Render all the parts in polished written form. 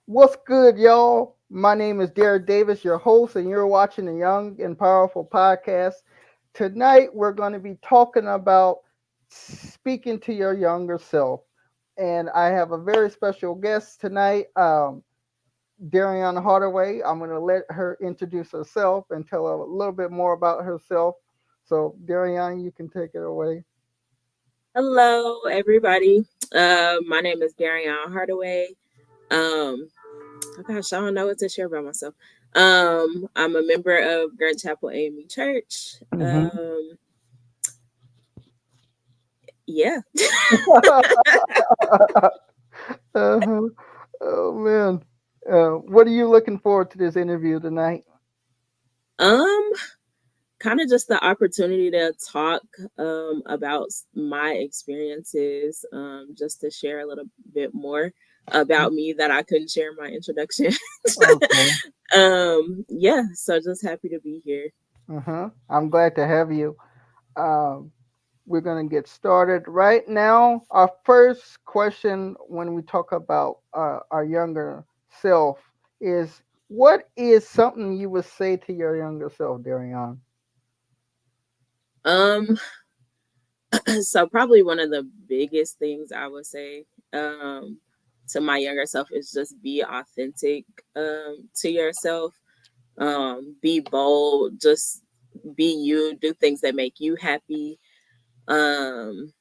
What's good, y'all? My name is Derek Davis, your host, and you're watching the Young and Powerful podcast. Tonight, we're going to be talking about speaking to your younger self. And I have a very special guest tonight, Darionne Hardaway. I'm going to let her introduce herself and tell a little bit more about herself. So, Darionne, you can take it away. Hello, everybody. My name is Darionne Hardaway. Um, oh gosh, I don't know what to share about myself. I'm a member of Grand Chapel AME Church. Hmm. Yeah. Uh-huh. Oh, man. What are you looking forward to this interview tonight? um, Kind of just the opportunity to talk about my experiences. Just to share a little bit more about me that I couldn't share in my introduction. Okay. Yeah. So just happy to be here. Uh-huh. I'm glad to have you. Um, we're going to get started right now. Our first question when we talk about our younger self is what is something you would say to your younger self, Darion? Um, so probably one of the biggest things I would say um to my younger self is just be authentic to yourself. Be bold, just be you, do things that make you happy. Um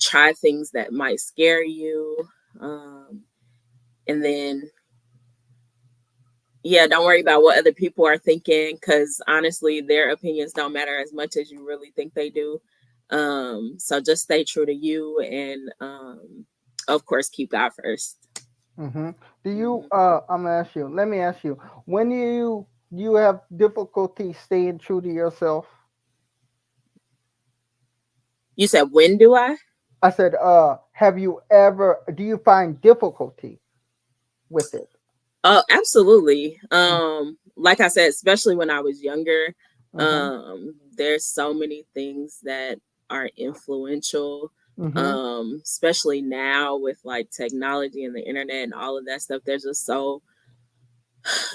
Try things that might scare you. And then yeah, don't worry about what other people are thinking, cuz honestly their opinions don't matter as much as you really think they do. So just stay true to you, and of course keep God 1st. Mm-hmm. Do you? Mhm. I'm gonna ask you. Let me ask you. When you have difficulty staying true to yourself? You said when do I? I said, have you ever? Do you find difficulty with it? Oh, absolutely. Like I said, especially when I was younger, Uh-huh. there's so many things that are influential. Mm-hmm. Especially now with like technology and the internet and all of that stuff. There's just so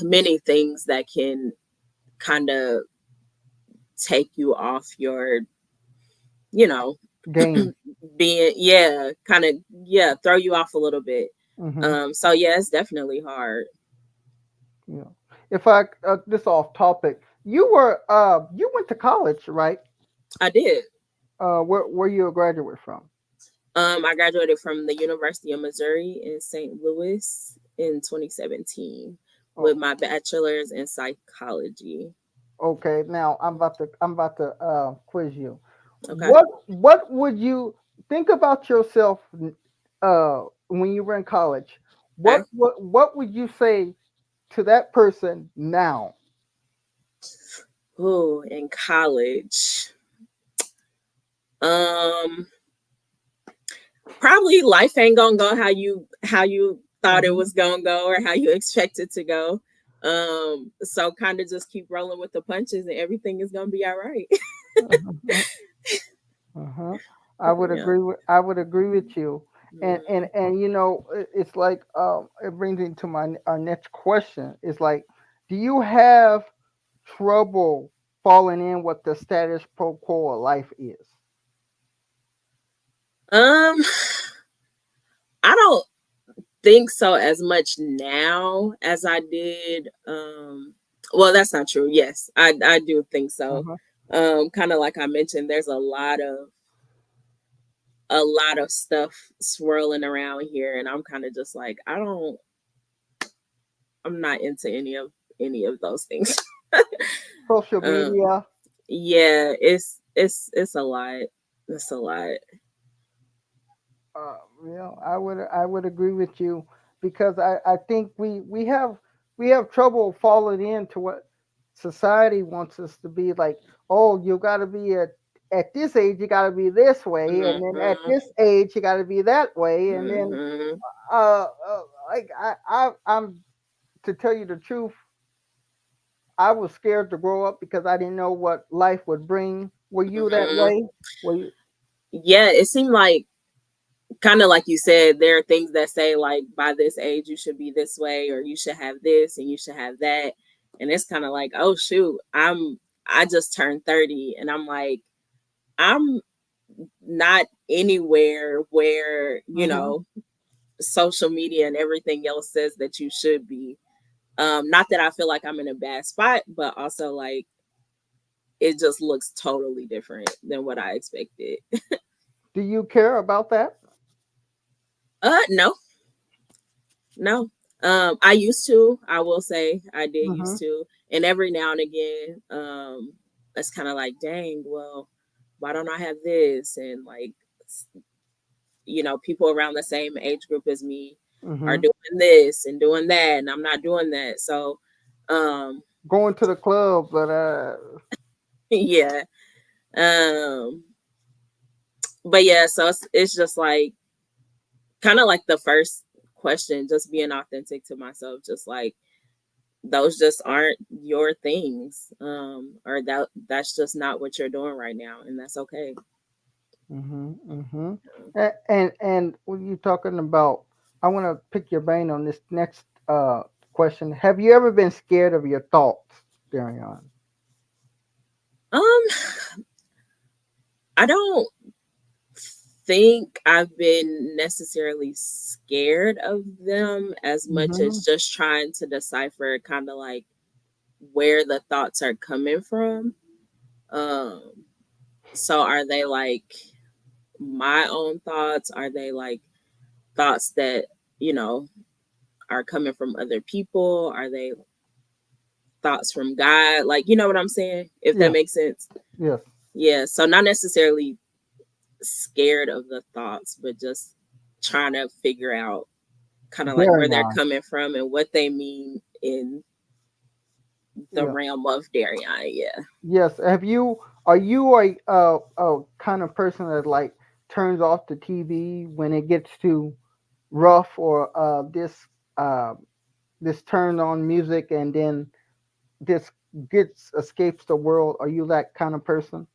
many things that can kind of take you off your, you know, Game. being, yeah, kind of, yeah, throw you off a little bit. Mm-hmm. So yeah, it's definitely hard. Yeah. If I this off topic, you went to college, right? I did. Where you a graduate from? I graduated from the University of Missouri in St. Louis in 2017 with Oh, my bachelor's in psychology. okay. Now I'm about to quiz you. Okay. What would you think about yourself when you were in college? Okay. What would you say to that person now? Ooh, in college. Um, Probably life ain't gonna go how you thought it Hmm. was gonna go or how you expect it to go. So kind of just keep rolling with the punches and everything is gonna be all right. Uh-huh. Uh-huh. Yeah. I would agree with you. Mhm. And it's like it brings me to my our next question. It's like, do you have trouble falling in what the status quo of life is? Um, I don't think so as much now as I did. Well, that's not true. Yes, I do think so. Uh-huh. Kind of like I mentioned, there's a lot of stuff swirling around here, and I'm kind of just like I'm not into any of those things. Social um, media. yeah, it's a lot. It's a lot. Uh, I would agree with you because I think we have trouble falling into what society wants us to be like. Oh, you got to be at this age, you got to be this way, and then at Hmm. this age, you got to be that way, and then Hmm. like I'm to tell you the truth, I was scared to grow up because I didn't know what life would bring. Were you that Hmm. way? Were you? Yeah, it seemed like kind of like you said, there are things that say like by this age you should be this way, or you should have this and you should have that. And it's kind of like, oh shoot, I just turned 30 and I'm like, I'm not anywhere where, Mm-hmm. social media and everything else says that you should be. Not that I feel like I'm in a bad spot, but also like it just looks totally different than what I expected. Do you care about that? No, no. I used to, I will say I did Mm-hmm. used to. And every now and again, it's kind of like, dang, well, why don't I have this? And like, people around the same age group as me are Mm-hmm. doing this and doing that, and I'm not doing that. So, um, Going to the club, but yeah. Um, but yeah, so it's just like kind of like the first question, just being authentic to myself, just like those just aren't your things, or that's just not what you're doing right now, and that's okay. mm-hmm, mm-hmm. And when you're talking about, I want to pick your brain on this next question. Have you ever been scared of your thoughts, Darionne? Um, I don't think I've been necessarily scared of them as much Mm-hmm. as just trying to decipher kind of like where the thoughts are coming from. Um, so are they like my own thoughts? Are they like thoughts that, you know, are coming from other people? Are they thoughts from God? Like, you know what I'm saying? If that Yeah. makes sense. Yes. Yeah. So not necessarily scared of the thoughts, but just trying to figure out kind of like where they're Darionne. coming from and what they mean in the Yeah. realm of Darionne. Yeah. Yes. Have you? Are you a kind of person that like turns off the TV when it gets too rough, or uh this turn on music and then this gets escapes the world? Are you that kind of person?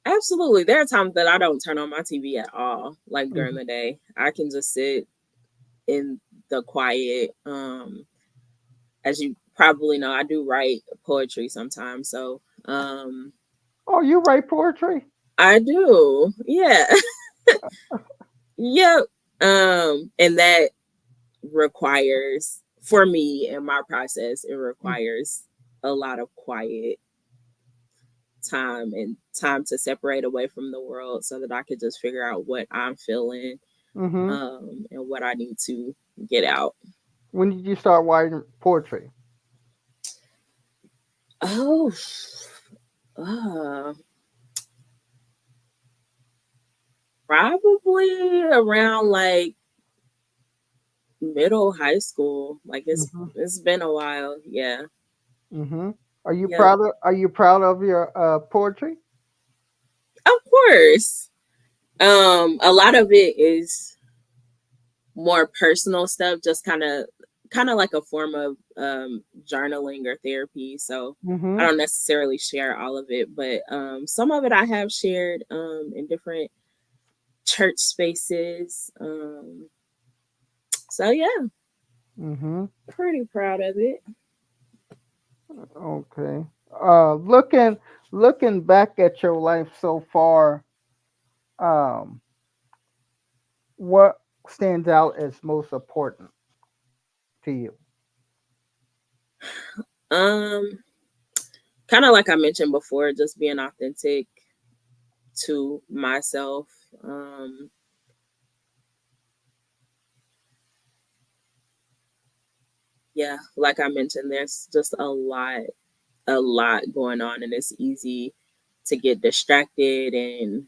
Absolutely. There are times that I don't turn on my TV at all, like during Mm-hmm. the day. I can just sit in the quiet. As you probably know, I do write poetry sometimes. So Oh, you write poetry? I do. Yeah. Yep. And that requires, for me and my process, it requires a lot of quiet time and time to separate away from the world so that I could just figure out what I'm feeling, Mm-hmm. and what I need to get out. When did you start writing poetry? Oh, uh, probably around like middle high school. Like Mm-hmm. it's been a while. Yeah. Mm-hmm. Yep. Are you proud of your poetry? Of course. A lot of it is more personal stuff, just kind of like a form of journaling or therapy. So I Mm-hmm. don't necessarily share all of it, but some of it I have shared in different church spaces. So yeah, Mm-hmm. pretty proud of it. Okay. Looking back at your life so far, um, what stands out as most important to you? Um, Kind of like I mentioned before, just being authentic to myself. Um, yeah, like I mentioned, there's just a lot going on, and it's easy to get distracted and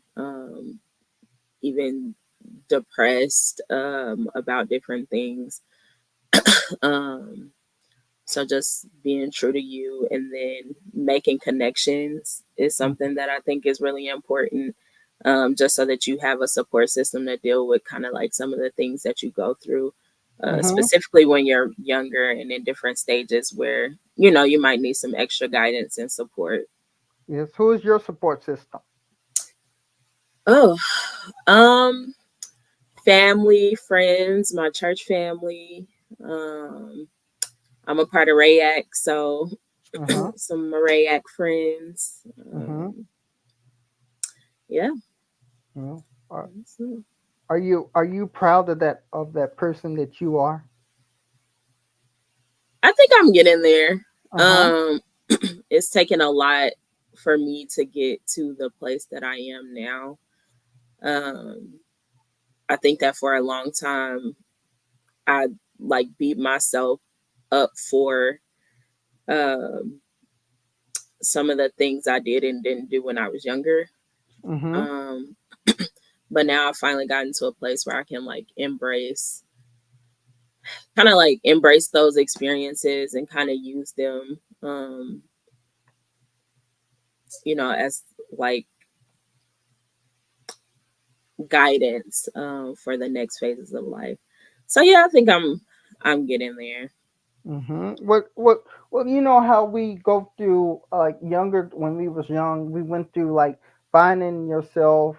even depressed about different things. Um, so just being true to you and then making connections is something that I think is really important. Just so that you have a support system to deal with kind of like some of the things that you go through, Mm-hmm. specifically when you're younger and in different stages where you might need some extra guidance and support. Yes. Who is your support system? Oh, um, family, friends, my church family. Um, I'm a part of Rayak, so Uh-huh. some Rayak friends. Mm-hmm. Yeah. Well, So are you proud of that person that you are? I think I'm getting there. Uh-huh. Um, it's taken a lot for me to get to the place that I am now. Um, I think that for a long time, I like beat myself up for um, some of the things I did and didn't do when I was younger. Mm-hmm. Um, but now I've finally gotten to a place where I can like kind of like embrace those experiences and kind of use them, as like guidance for the next phases of life. So yeah, I think I'm getting there. Well, you know how we go through like younger when we was young, we went through like finding yourself,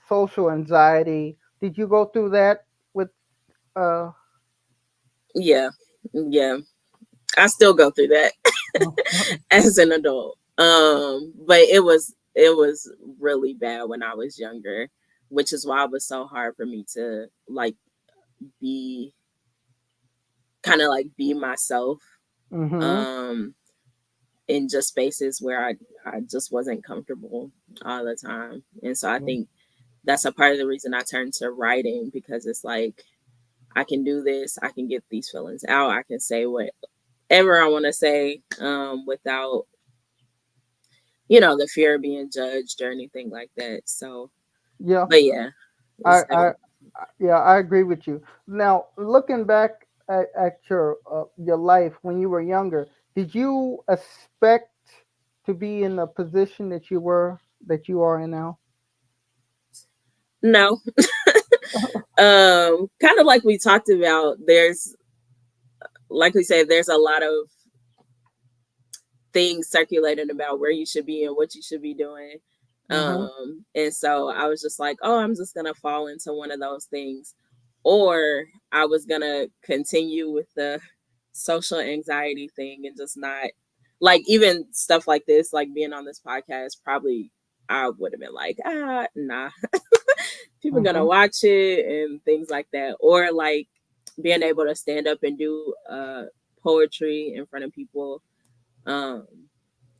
social anxiety. Did you go through that with uh Yeah, yeah. I still go through that as an adult. But it was really bad when I was younger, which is why it was so hard for me to like be be myself mm-hmm. um in just spaces where I just wasn't comfortable all the time. And so I think that's a part of the reason I turned to writing, because it's like I can do this, I can get these feelings out, I can say whatever I want to say, without the fear of being judged or anything like that. So, Yeah. but yeah, I, it's I, definitely. yeah, I agree with you. Now, looking back at your life when you were younger, did you expect to be in the position that you are in now? No. Kind of like we talked about, like we said, there's a lot of things circulating about where you should be and what you should be doing. Mm-hmm. And so I was just like, oh, I'm just gonna fall into one of those things. Or I was gonna continue with the social anxiety thing and just not, like, even stuff like this, like being on this podcast, probably I would have been like, nah, people gonna Mm-hmm. watch it and things like that. Or like being able to stand up and do poetry in front of people. Um,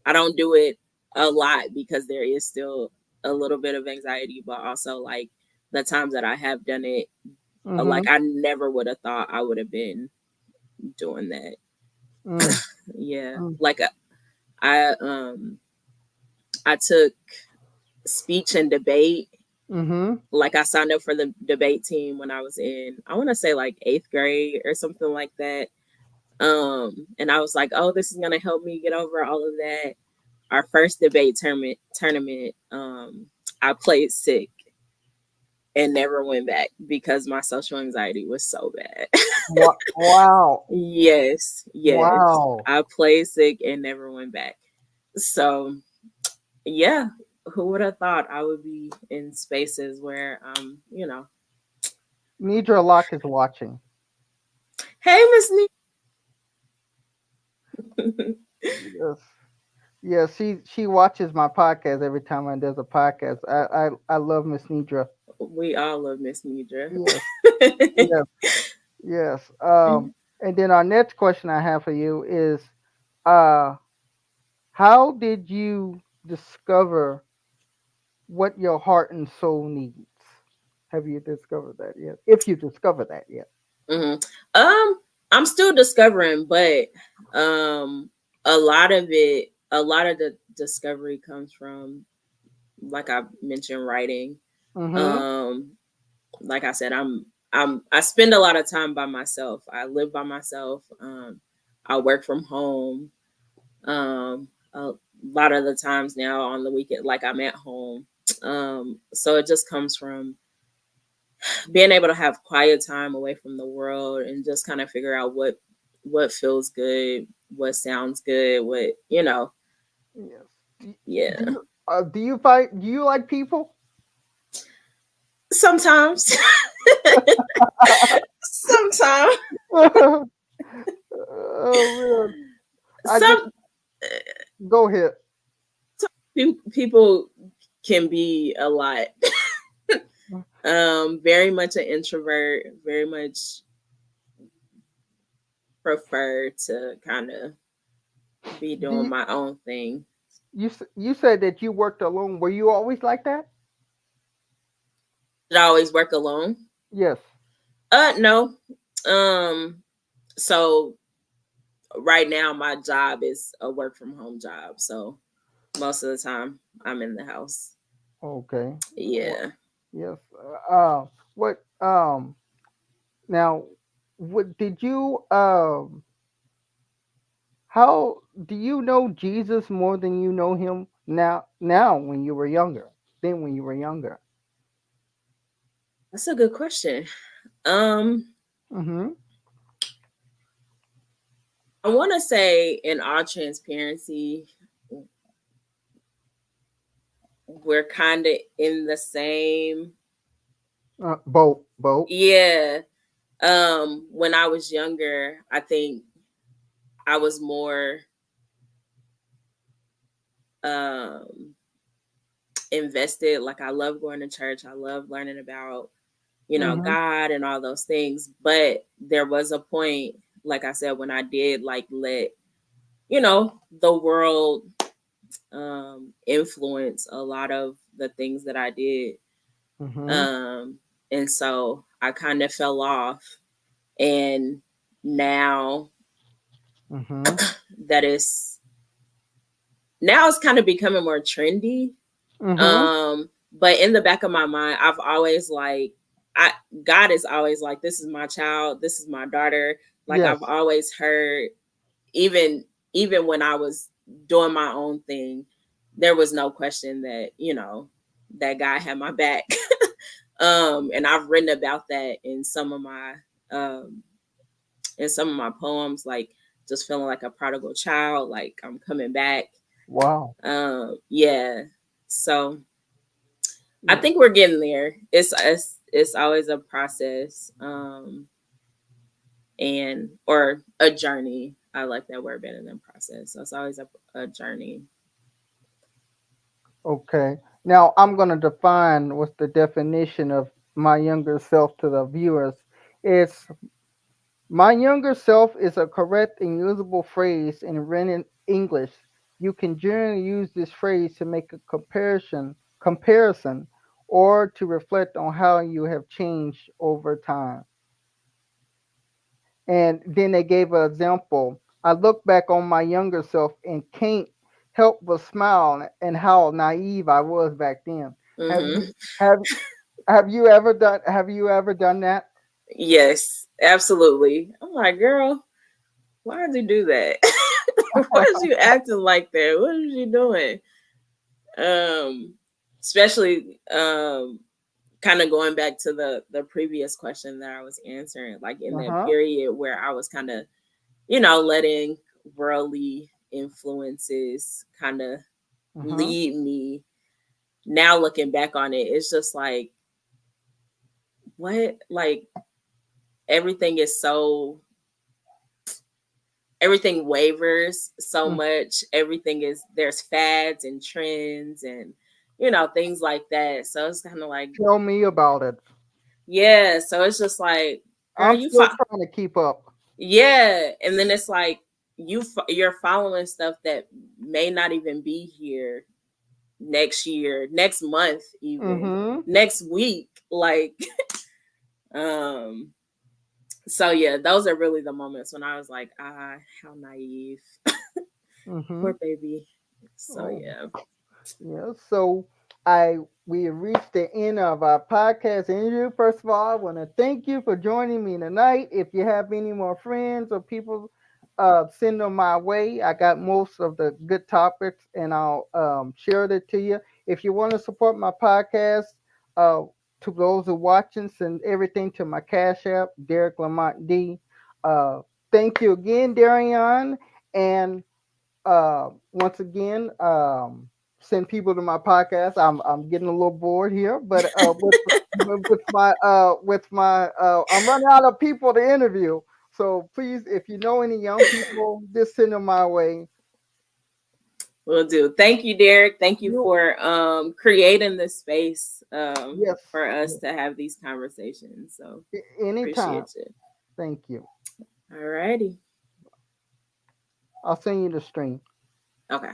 I don't do it a lot because there is still a little bit of anxiety, but also like the times that I have done it, like Mm-hmm. I never would have thought I would have been doing that. Mm-hmm. Yeah, like I I took speech and debate. Mm-hmm. Like I signed up for the debate team when I was in, I want to say like 8th grade or something like that. And I was like, oh, this is gonna help me get over all of that. Our first debate tournament, I played sick and never went back because my social anxiety was so bad. Wow. Yes, yes. Wow. I played sick and never went back. So yeah, who would have thought I would be in spaces where Nidra Locke is watching. hey Miss Yes. Yeah, she watches my podcast every time I does a podcast. I love Miss Nidra. We all love Miss Nidra. Yes. Yes. Yes. And then our next question I have for you is, uh, how did you discover what your heart and soul needs? Have you discovered that yet? If you discovered that yet. hmm I'm still discovering, but a lot of the discovery comes from, like I mentioned, writing. Mm-hmm. Um, like I said, I spend a lot of time by myself. I live by myself. I work from home. A lot of the times now on the weekend, like I'm at home. So it just comes from being able to have quiet time away from the world and just kind of figure out what feels good, what sounds good, Yes. yeah. Do you like people? Sometimes, sometimes, Oh man, I just some go ahead. people can be a lot. Very much an introvert. Very much prefer to kind of be Do doing you, my own thing. you said that you worked alone? Were you always like that? Did I always work alone? Yes. No. Um, so right now my job is a work from home job. So most of the time I'm in the house. Okay. Well, Yeah. yes. What now? What did you How do you know Jesus more than you know him now when you were younger? Than when you were younger. That's a good question. Um, Mm-hmm. I want to say, in all transparency, we're kind of in the same. Both. Yeah. When I was younger, I think I was more um invested. Like, I love going to church. I love learning about, Mm-hmm. God and all those things. But there was a point, like I said, when I did like let, the world influence a lot of the things that I did. Mm-hmm. Um, and so I kind of fell off. And now Mm-hmm. that is now it's kind of becoming more trendy. Mm-hmm. But in the back of my mind, I've always like I God is always like, this is my child, this is my daughter. Like, I've Yes. always heard, even when I was doing my own thing, there was no question that, that God had my back. And I've written about that um in some of my poems, like just feeling like a prodigal child, like I'm coming back. Wow. Yeah. So I Yes. think we're getting there. It's always a process, and or a journey. I like that word better than process. So it's always a journey. Okay. Now I'm gonna define what's the definition of my younger self to the viewers. It's My younger self is a correct and usable phrase in written English. You can generally use this phrase to make a comparison or to reflect on how you have changed over time. And then they gave an example. I look back on my younger self and can't help but smile and how naive I was back then. Have Hmm. you have have you ever done that? Yes, absolutely. I'm like, girl, why did you do that? Why is you acting like that? What is you doing? Um, Especially kind of going back to the previous question that I was answering, like in that Uh-huh. period where I was kind of, letting worldly influences kind of Uh-huh. lead me. Now looking back on it, it's just like, what? Like, everything is so everything wavers so Mm. much. Everything is There's fads and trends and things like that. So it's kind of like, Tell me about it. yeah. So it's just like, girl, I'm still trying to keep up. yeah. And then it's like you're following stuff that may not even be here next year, next month, even Mm-hmm. next week. Like, um, so yeah, those are really the moments when I was like, how naive, Mm-hmm. poor baby. So Oh, yeah. yeah. So I we have reached the end of our podcast interview. First of all, I want to thank you for joining me tonight. If you have any more friends or people, send them my way. I got most of the good topics, and I'll share it to you. If you want to support my podcast, uh, to those who watching, send everything to my Cash App, Derek Lamont D. Uh, Thank you again, Darionne, and once again, send people to my podcast. I'm getting a little bored here, but with my I'm running out of people to interview. So please, if you know any young people, just send them my way. Will do. Thank you, Derek. Thank you You for creating this space yes, for us yes. to have these conversations. So Anytime. appreciate you. Thank you. All righty. I'll send you the stream. Okay.